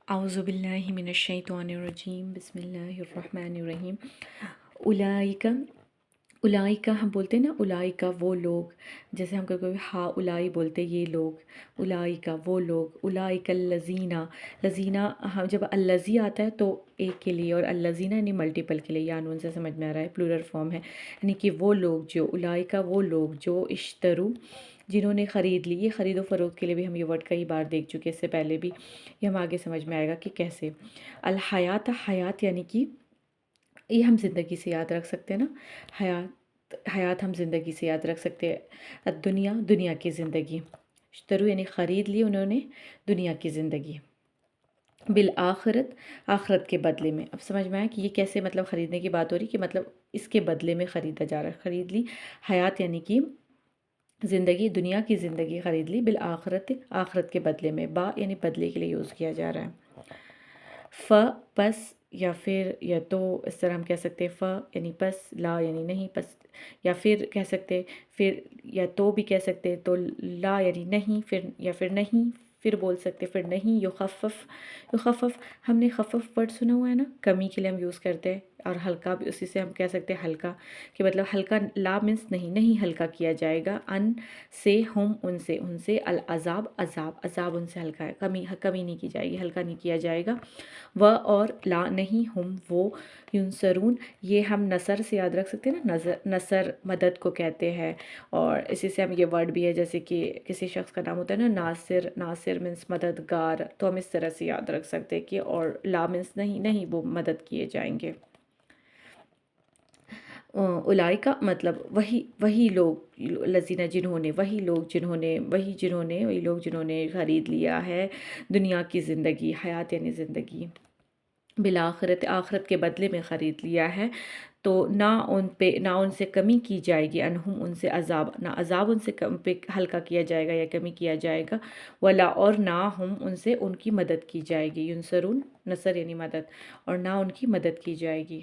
اعوذ باللہ من الشیطان الرجیم بسم اللہ الرحمن الرحیم۔ اولائکا، اولائکا ہم بولتے ہیں نا، اولائکا وہ لوگ، جیسے ہم کبھی کبھی ہا اولائی بولتے یہ لوگ، اولائکا وہ لوگ، اولائکا الذین، لذینہ ہم جب الذی آتا ہے تو ایک کے لیے، اور الذین یعنی ملٹیپل کے لیے، یا نون سے سمجھ میں آ رہا ہے پلورل فارم ہے، یعنی کہ وہ لوگ جو، اولائکا وہ لوگ جو اشترو جنہوں نے خرید لی۔ یہ خرید و فروخت کے لیے بھی ہم یہ ورڈ کئی بار دیکھ چکے، اس سے پہلے بھی، یہ ہم آگے سمجھ میں آئے گا کہ کیسے۔ الحیات، حیات یعنی کہ یہ ہم زندگی سے یاد رکھ سکتے ہیں نا، حیات، حیات ہم زندگی سے یاد رکھ سکتے ہیں۔ الدنیا، دنیا کی زندگی، اشترو یعنی خرید لی انہوں نے دنیا کی زندگی، بالآخرت آخرت کے بدلے میں۔ اب سمجھ میں آیا کہ یہ کیسے مطلب خریدنے کی بات ہو رہی، کہ مطلب اس کے بدلے میں خریدا جا رہا ہے، خرید لی۔ حیات یعنی کہ زندگی، دنیا کی زندگی خرید لی، بالآخرت آخرت کے بدلے میں، با یعنی بدلے کے لیے یوز کیا جا رہا ہے۔ پس یا پھر یا تو، اس طرح ہم کہہ سکتے ہیں یعنی پس، لا یعنی نہیں، پس یا پھر کہہ سکتے، پھر یا تو بھی کہہ سکتے، تو لا یعنی نہیں، پھر یا پھر نہیں، پھر بول سکتے پھر نہیں۔ یخفف، یخفف ہم نے خفف ورڈ سنا ہوا ہے نا، کمی کے لیے ہم یوز کرتے ہیں، اور ہلکا بھی اسی سے ہم کہہ سکتے ہیں ہلکا، کہ مطلب ہلکا، لا مینس نہیں، نہیں ہلکا کیا جائے گا، ان سے، ہم ان سے، العذاب عذاب، عذاب ان سے ہلکا ہے، کمی نہیں کی جائے گی، ہلکا نہیں کیا جائے گا۔ و اور لا نہیں، ہم وہ، ینصرون یہ ہم نصر سے یاد رکھ سکتے ہیں نا، نصر مدد کو کہتے ہیں، اور اسی سے ہم یہ ورڈ بھی ہے، جیسے کہ کسی شخص کا نام ہوتا ہے نا ناصر، ناصر مینس مددگار، تو ہم اس طرح سے یاد رکھ سکتے ہیں کہ، اور لا مینس نہیں، نہیں وہ مدد کیے جائیں گے۔ اولائکا مطلب وہی لوگ، لذینہ جنہوں نے، وہی لوگ جنہوں نے خرید لیا ہے دنیا کی زندگی، حیات یعنی زندگی، بالآخرت آخرت کے بدلے میں خرید لیا ہے، تو نہ ان سے کمی کی جائے گی، انہم ان سے عذاب، نہ عذاب ان سے پہ ہلکا کیا جائے گا یا کمی کیا جائے گا، ولا اور نہ ہم ان سے ان کی مدد کی جائے گی، ینصرون نصر یعنی مدد، اور نہ ان کی مدد کی جائے گی۔